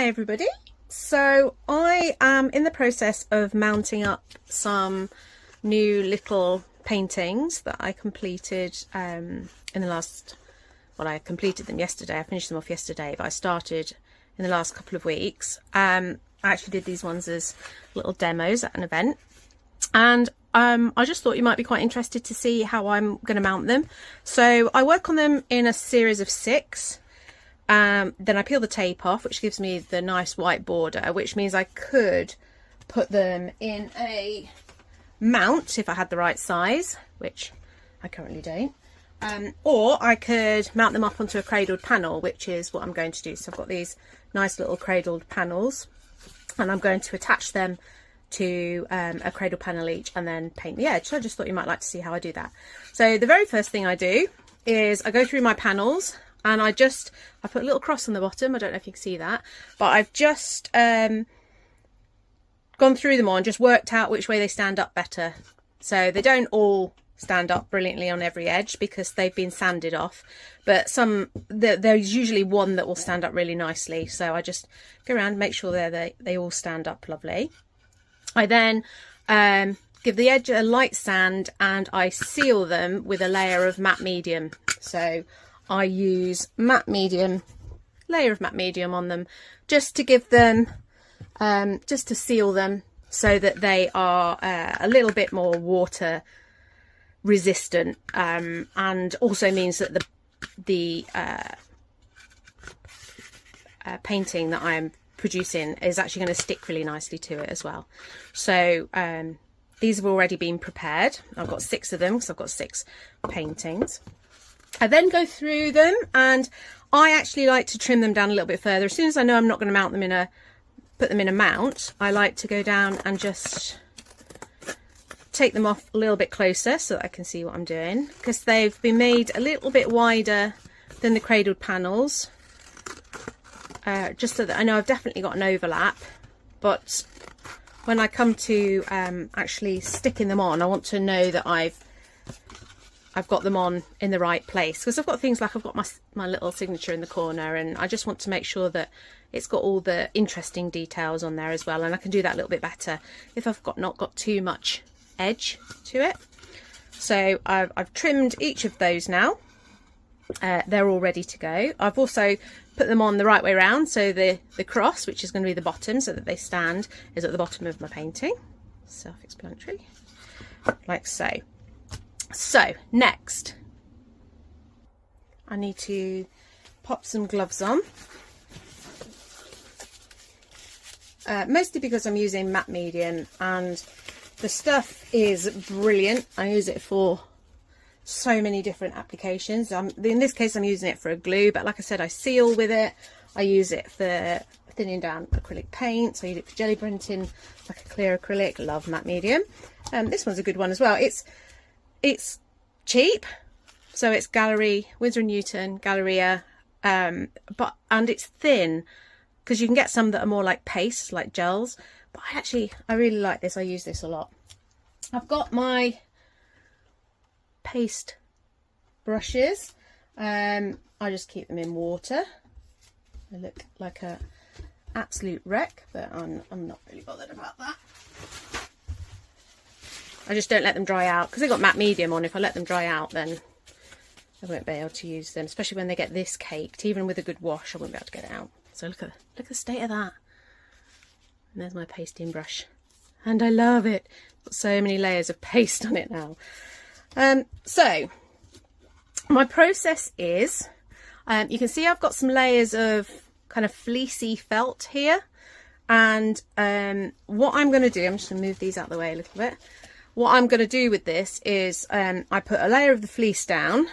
Hi everybody. So I am in the process of mounting up some new little paintings that I completed in the last, well, I completed them yesterday. I finished them off yesterday, but I started in the last couple of weeks. I actually did these ones as little demos at an event, and I just thought you might be quite interested to see how I'm going to mount them. So I work on them in a series of 6. Then I peel the tape off, which gives me the nice white border, which means I could put them in a mount if I had the right size, which I currently don't. Or I could mount them up onto a cradled panel, which is what I'm going to do. So I've got these nice little cradled panels, and I'm going to attach them to a cradle panel each and then paint the edge. So I just thought you might like to see how I do that. So the very first thing I do is I go through my panels, and I put a little cross on the bottom. I don't know if you can see that, but I've just gone through them all and just worked out which way they stand up better. So they don't all stand up brilliantly on every edge because they've been sanded off, but there's usually one that will stand up really nicely. So I just go around and make sure they all stand up lovely. I then give the edge a light sand and I seal them with a layer of matte medium. So I use matte medium, layer of matte medium on them, just to give them, just to seal them so that they are a little bit more water resistant, and also means that the painting that I'm producing is actually going to stick really nicely to it as well. So these have already been prepared. I've got 6 of them because I've got 6 paintings. I then go through them, and I actually like to trim them down a little bit further. As soon as I know I'm not going to mount them put them in a mount, I like to go down and just take them off a little bit closer so that I can see what I'm doing, because they've been made a little bit wider than the cradled panels, just so that I know I've definitely got an overlap. But when I come to actually sticking them on, I want to know that I've got them on in the right place, because I've got things like I've got my little signature in the corner, and I just want to make sure that it's got all the interesting details on there as well, and I can do that a little bit better if I've not got too much edge to it. So I've trimmed each of those now. They're all ready to go. I've also put them on the right way around, so the cross, which is going to be the bottom so that they stand, is at the bottom of my painting. Self-explanatory, like so. So next I need to pop some gloves on, mostly because I'm using matte medium and the stuff is brilliant. I use it for so many different applications. In this case I'm using it for a glue, but like I said, I seal with it. I use it for thinning down acrylic paints. I use it for jelly printing, like a clear acrylic. Love matte medium. This one's a good one as well. It's cheap, so it's Winsor & Newton, Galleria, and it's thin, because you can get some that are more like pastes, like gels, but I really like this. I use this a lot. I've got my paste brushes. I just keep them in water. They look like a absolute wreck, but I'm not really bothered about that. I just don't let them dry out, because they've got matte medium on. If I let them dry out, then I won't be able to use them, especially when they get this caked. Even with a good wash, I won't be able to get it out. So look at the state of that. And there's my pasting brush, and I love it. Got so many layers of paste on it now. So my process is, you can see I've got some layers of kind of fleecy felt here, and what I'm going to do, I'm just going to move these out of the way a little bit. What I'm going to do with this is I put a layer of the fleece down,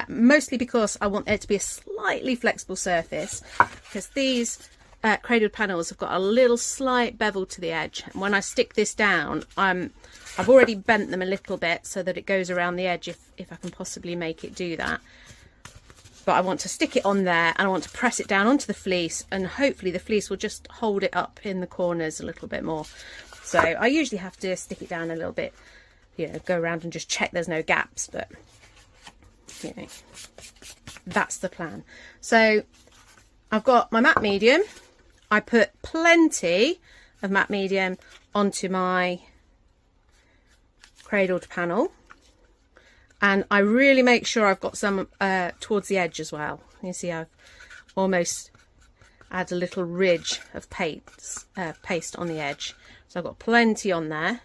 mostly because I want it to be a slightly flexible surface, because these cradled panels have got a little slight bevel to the edge, and when I stick this down, I've already bent them a little bit so that it goes around the edge if I can possibly make it do that. But I want to stick it on there, and I want to press it down onto the fleece, and hopefully the fleece will just hold it up in the corners a little bit more. So I usually have to stick it down a little bit, you know, go around and just check there's no gaps, but you know, that's the plan. So I've got my matte medium, I put plenty of matte medium onto my cradled panel, and I really make sure I've got some towards the edge as well. You see I've almost add a little ridge of paste on the edge, so I've got plenty on there.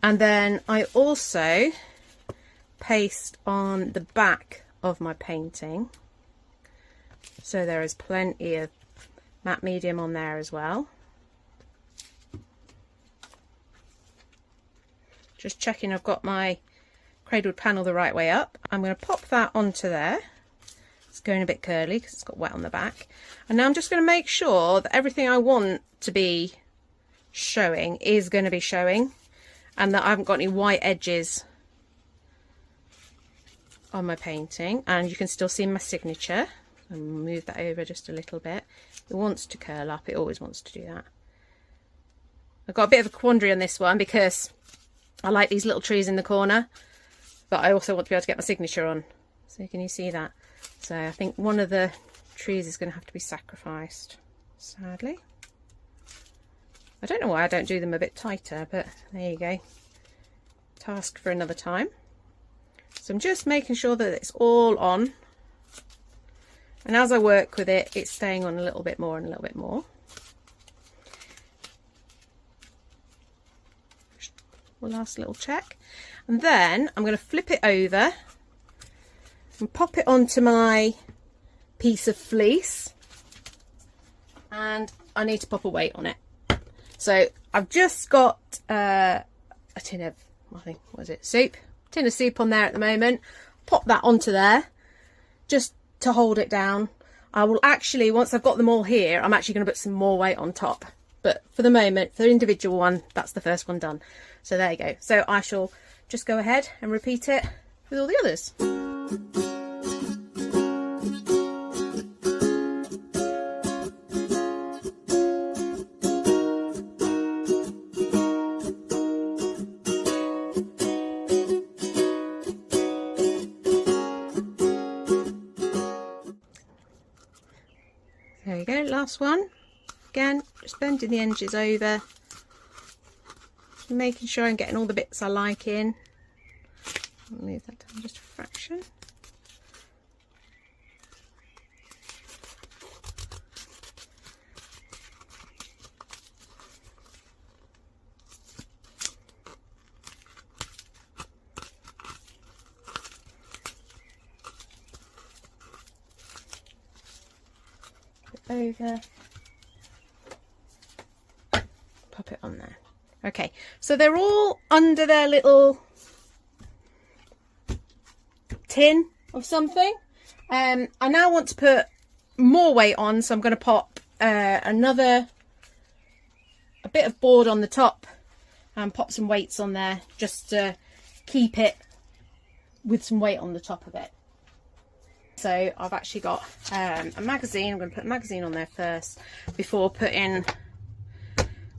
And then I also paste on the back of my painting, so there is plenty of matte medium on there as well. Just checking I've got my cradled panel the right way up. I'm going to pop that onto there. It's going a bit curly because it's got wet on the back. And now I'm just going to make sure that everything I want to be showing is going to be showing, and that I haven't got any white edges on my painting. And you can still see my signature. I'll move that over just a little bit. It wants to curl up. It always wants to do that. I've got a bit of a quandary on this one because I like these little trees in the corner, but I also want to be able to get my signature on. So can you see that? So I think one of the trees is going to have to be sacrificed, sadly. I don't know why I don't do them a bit tighter, but there you go. Task for another time. So I'm just making sure that it's all on. And as I work with it, it's staying on a little bit more and a little bit more. One last little check. And then I'm going to flip it over and pop it onto my piece of fleece. And I need to pop a weight on it. So I've just got a tin of, I think, what is it, soup? Tin of soup on there at the moment. Pop that onto there just to hold it down. I will actually, once I've got them all here, I'm actually going to put some more weight on top. But for the moment, for the individual one, that's the first one done. So there you go. So I shall just go ahead and repeat it with all the others. There we go, last one. Again, just bending the edges over, making sure I'm getting all the bits I like in. I'll move that down just a fraction. Over, pop it on there. Okay, so they're all under their little tin of something. I now want to put more weight on, so I'm going to pop a bit of board on the top and pop some weights on there just to keep it with some weight on the top of it. So I've actually got a magazine. I'm going to put a magazine on there first before putting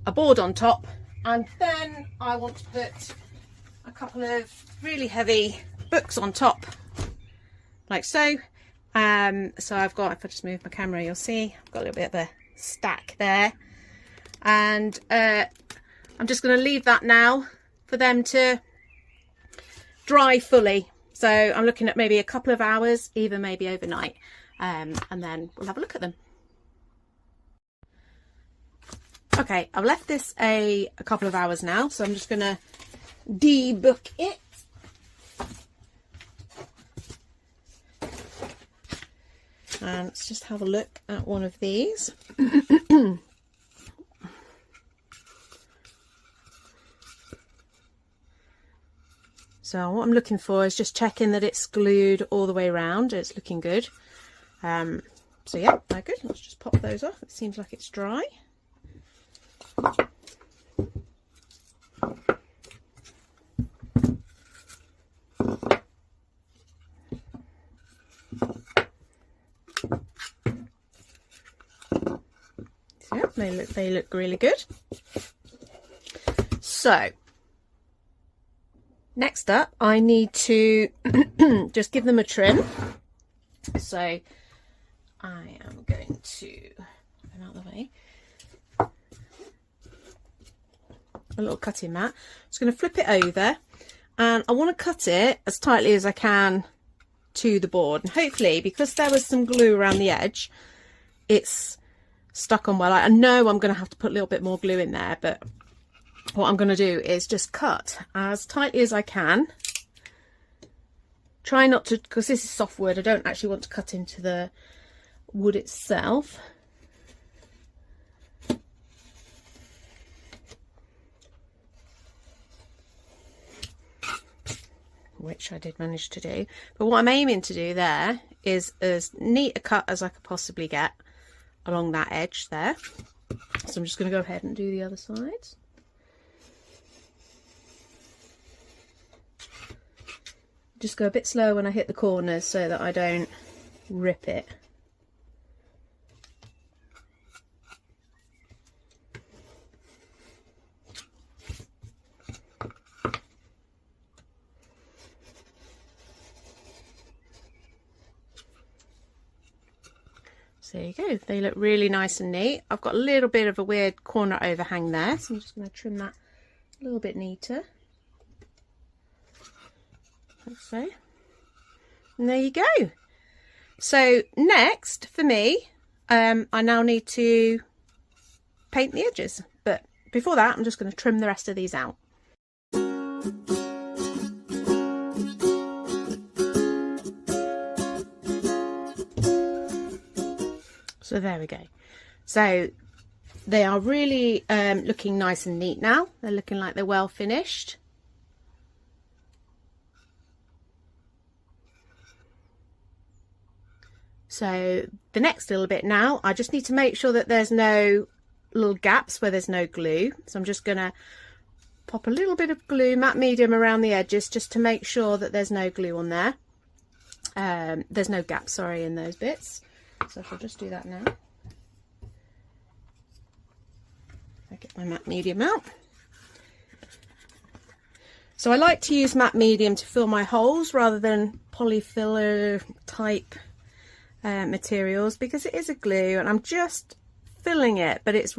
a board on top, and then I want to put a couple of really heavy books on top, like so. So I've got, if I just move my camera, you'll see I've got a little bit of a stack there, and I'm just going to leave that now for them to dry fully. So I'm looking at maybe a couple of hours, even maybe overnight, and then we'll have a look at them. Okay, I've left this a couple of hours now, so I'm just going to debook it. And let's just have a look at one of these. So what I'm looking for is just checking that it's glued all the way around. It's looking good. So yeah, they're good. Let's just pop those off. It seems like it's dry. So yeah, they look really good. So next up, I need to just give them a trim. So I am going to them out of the way. A little cutting mat. Just going to flip it over, and I want to cut it as tightly as I can to the board. And hopefully, because there was some glue around the edge, it's stuck on well. I know I'm going to have to put a little bit more glue in there, but what I'm going to do is just cut as tightly as I can. Try not to, because this is soft wood, I don't actually want to cut into the wood itself. Which I did manage to do. But what I'm aiming to do there is as neat a cut as I could possibly get along that edge there. So I'm just going to go ahead and do the other side. Just go a bit slow when I hit the corners so that I don't rip it. So there you go, they look really nice and neat. I've got a little bit of a weird corner overhang there, so I'm just going to trim that a little bit neater. Like so. And there you go. So next for me, I now need to paint the edges. But before that, I'm just going to trim the rest of these out. So there we go. So they are really looking nice and neat now. They're looking like they're well finished. So the next little bit now, I just need to make sure that there's no little gaps where there's no glue. So I'm just going to pop a little bit of glue, matte medium, around the edges just to make sure that there's no glue on there. There's no gaps, sorry, in those bits. So I shall just do that now. I get my matte medium out. So I like to use matte medium to fill my holes rather than polyfiller type materials, because it is a glue and I'm just filling it, but it's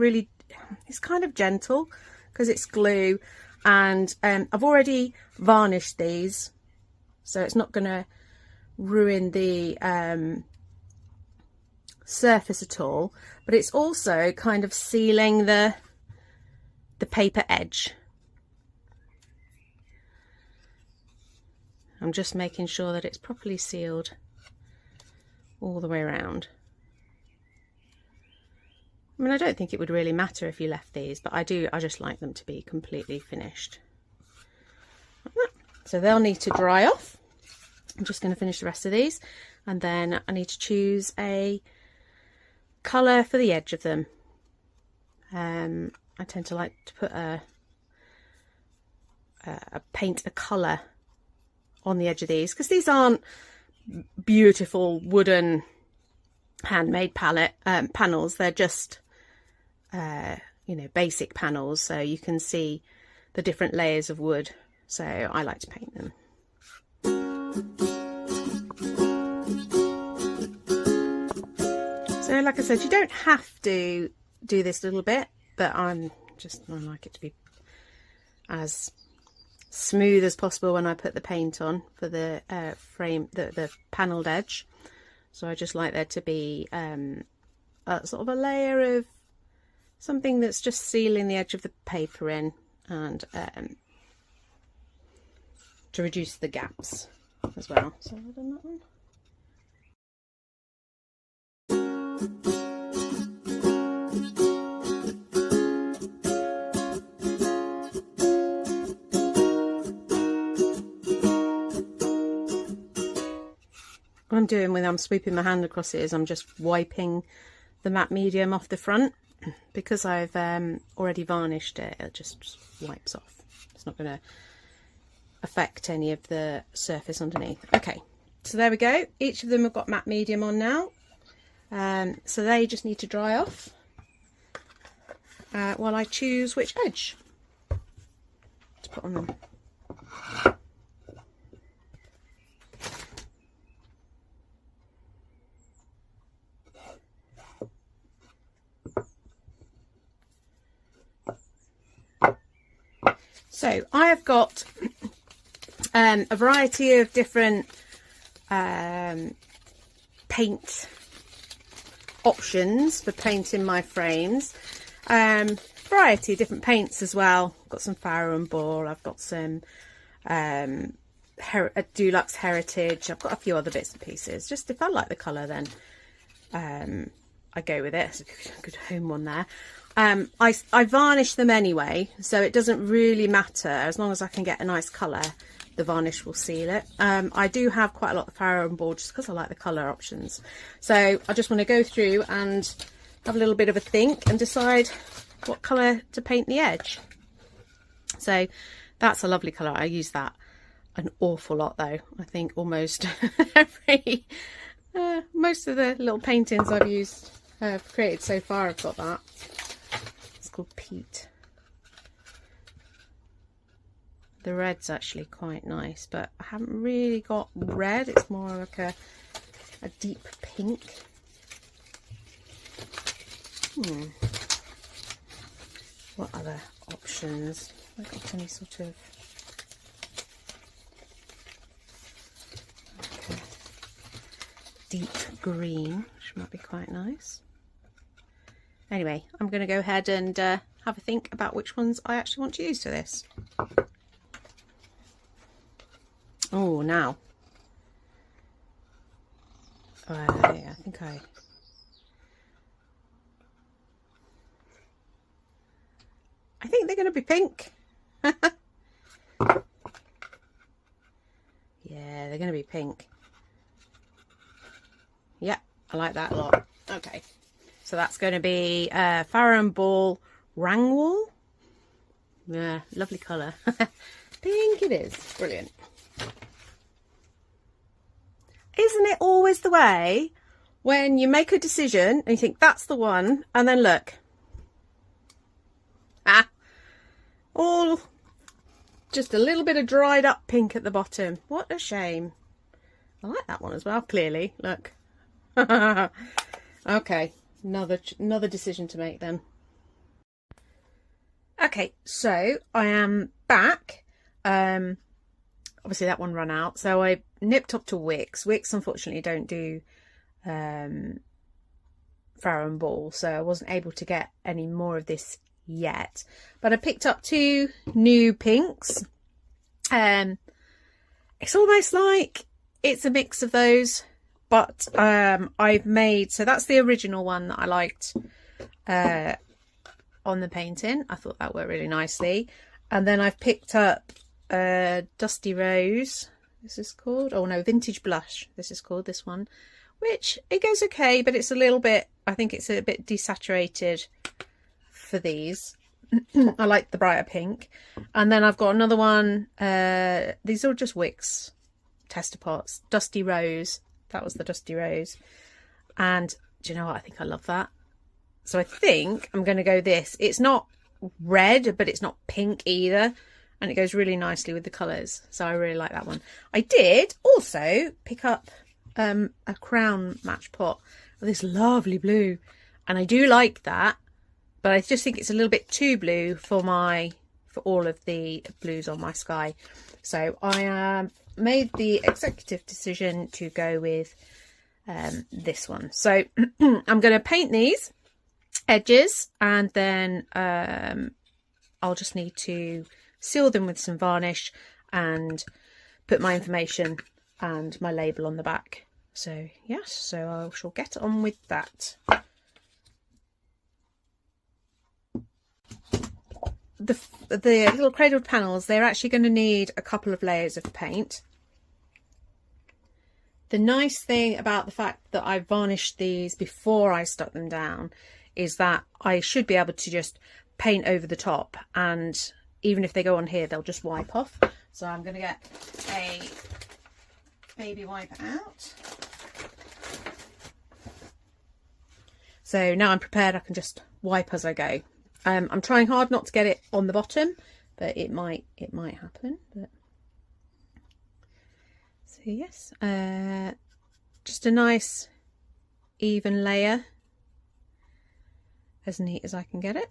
kind of gentle because it's glue, and I've already varnished these, so it's not going to ruin the surface at all, but it's also kind of sealing the paper edge. I'm just making sure that it's properly sealed all the way around. I mean, I don't think it would really matter if you left these, but I just like them to be completely finished. Like that. So they'll need to dry off. I'm just going to finish the rest of these, and then I need to choose a colour for the edge of them. I tend to like to put paint a colour on the edge of these, because these aren't beautiful wooden handmade panels. They're just you know, basic panels, so you can see the different layers of wood, so I like to paint them. So like I said, you don't have to do this little bit, but I like it to be as smooth as possible when I put the paint on for the frame, the panelled edge. So I just like there to be sort of a layer of something that's just sealing the edge of the paper in, and to reduce the gaps as well. So I've done that one. What I'm doing when I'm sweeping my hand across it is I'm just wiping the matte medium off the front, because I've already varnished it. It just wipes off. It's not going to affect any of the surface underneath. Okay, so there we go. Each of them have got matte medium on now, so they just need to dry off while I choose which edge to put on them. So I have got a variety of different paint options for painting my frames. Variety of different paints as well. I've got some Farrow and Ball, I've got some Dulux Heritage, I've got a few other bits and pieces. Just if I like the colour, then I go with it. It's a good home one there. I varnish them anyway, so it doesn't really matter. As long as I can get a nice colour, the varnish will seal it. I do have quite a lot of Farrow and Ball just because I like the colour options. So I just want to go through and have a little bit of a think and decide what colour to paint the edge. So that's a lovely colour. I use that an awful lot though. I think almost every most of the little paintings I've created so far have got that. It's called Peat. The red's actually quite nice, but I haven't really got red. It's more like a deep pink. What other options? Have I got any sort of deep green, which might be quite nice. Anyway, I'm going to go ahead and have a think about which ones I actually want to use for this. Oh, now. I think they're going to be pink. Yeah, they're going to be pink. Yeah, I like that a lot. Okay, so that's going to be Farrow and Ball Rangwall. Yeah, lovely colour. Pink it is. Brilliant. Isn't it always the way when you make a decision and you think that's the one, and then look, all just a little bit of dried up pink at the bottom. What a shame. I like that one as well, clearly. Look. Okay, another decision to make then. Okay, so I am back. Obviously that one ran out, so I nipped up to Wix. Wix unfortunately don't do Farrow and Ball, so I wasn't able to get any more of this yet, but I picked up 2 new pinks. It's almost like it's a mix of those, but I've made, so that's the original one that I liked on the painting. I thought that worked really nicely. And then I've picked up Dusty Rose, this is called, oh no, Vintage Blush, this is called, this one, which it goes okay, but it's a little bit, I think it's a bit desaturated for these. I like the brighter pink. And then I've got another one, these are just Wix tester pots, Dusty Rose, that was the Dusty Rose. And do you know what, I think I love that. So I think I'm going to go this. It's not red, but it's not pink either, and it goes really nicely with the colours, so I really like that one. I did also pick up a crown match pot of this lovely blue, and I do like that, but I just think it's a little bit too blue for all of the blues on my sky. So I made the executive decision to go with this one. So I'm going to paint these edges, and then I'll just need to seal them with some varnish and put my information and my label on the back. So yes, so I shall get on with that. The little cradled panels, they're actually going to need a couple of layers of paint. The nice thing about the fact that I varnished these before I stuck them down is that I should be able to just paint over the top, and even if they go on here, they'll just wipe off. So I'm going to get a baby wipe out. So now I'm prepared, I can just wipe as I go. I'm trying hard not to get it on the bottom, but it might happen. But so yes, just a nice even layer, as neat as I can get it.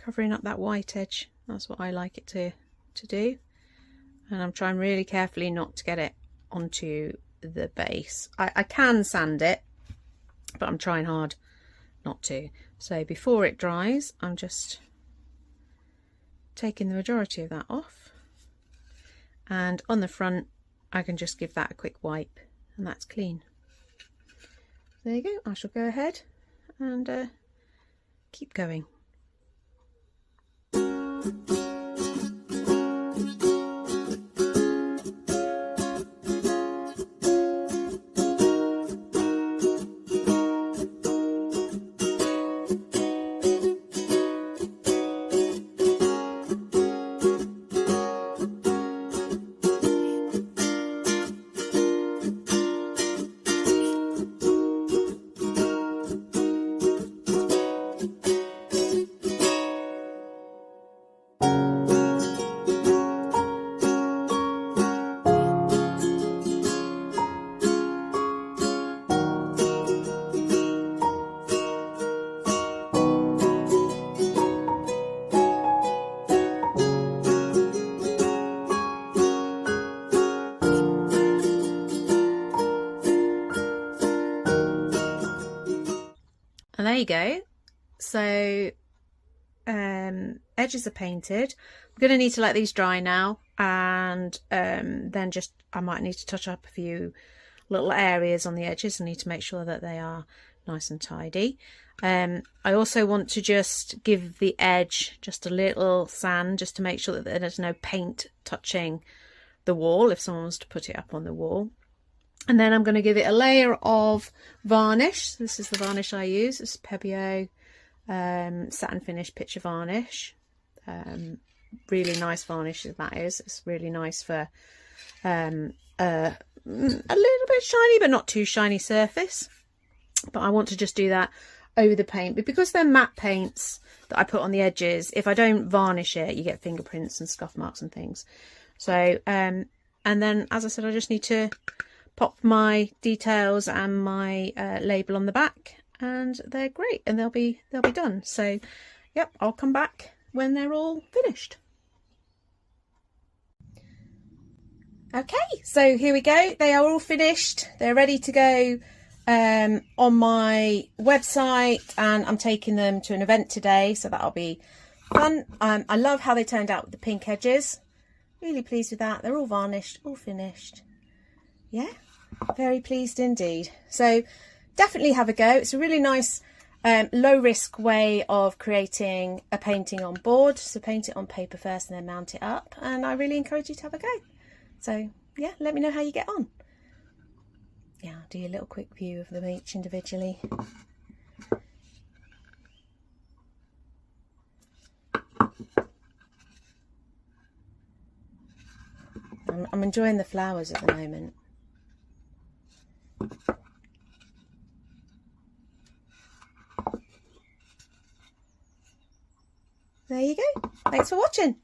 covering up that white edge. That's what I like it to do. And I'm trying really carefully not to get it onto the base. I can sand it, but I'm trying hard not to. So before it dries, I'm just taking the majority of that off. And on the front, I can just give that a quick wipe and that's clean. There you go. I shall go ahead and keep going. And there you go. So edges are painted. I'm going to need to let these dry now, and then just I might need to touch up a few little areas on the edges. I need to make sure that they are nice and tidy. I also want to just give the edge just a little sand, just to make sure that there's no paint touching the wall if someone was to put it up on the wall. And then I'm going to give it a layer of varnish. This is the varnish I use. It's Pebeo satin finish picture varnish. Really nice varnish that is. It's really nice for a little bit shiny but not too shiny surface. But I want to just do that over the paint. But because they're matte paints that I put on the edges, if I don't varnish it, you get fingerprints and scuff marks and things. So, and then, as I said, I just need to pop my details and my label on the back, and they're great, and they'll be done. So yep, I'll come back when they're all finished. Okay, so here we go. They are all finished. They're ready to go on my website, and I'm taking them to an event today, so that'll be fun. I love how they turned out with the pink edges. Really pleased with that. They're all varnished, all finished. Yeah, very pleased indeed. So definitely have a go. It's a really nice low risk way of creating a painting on board. So paint it on paper first and then mount it up, and I really encourage you to have a go. So yeah, let me know how you get on. Yeah, I'll do a little quick view of them each individually. I'm enjoying the flowers at the moment. There you go. Thanks for watching.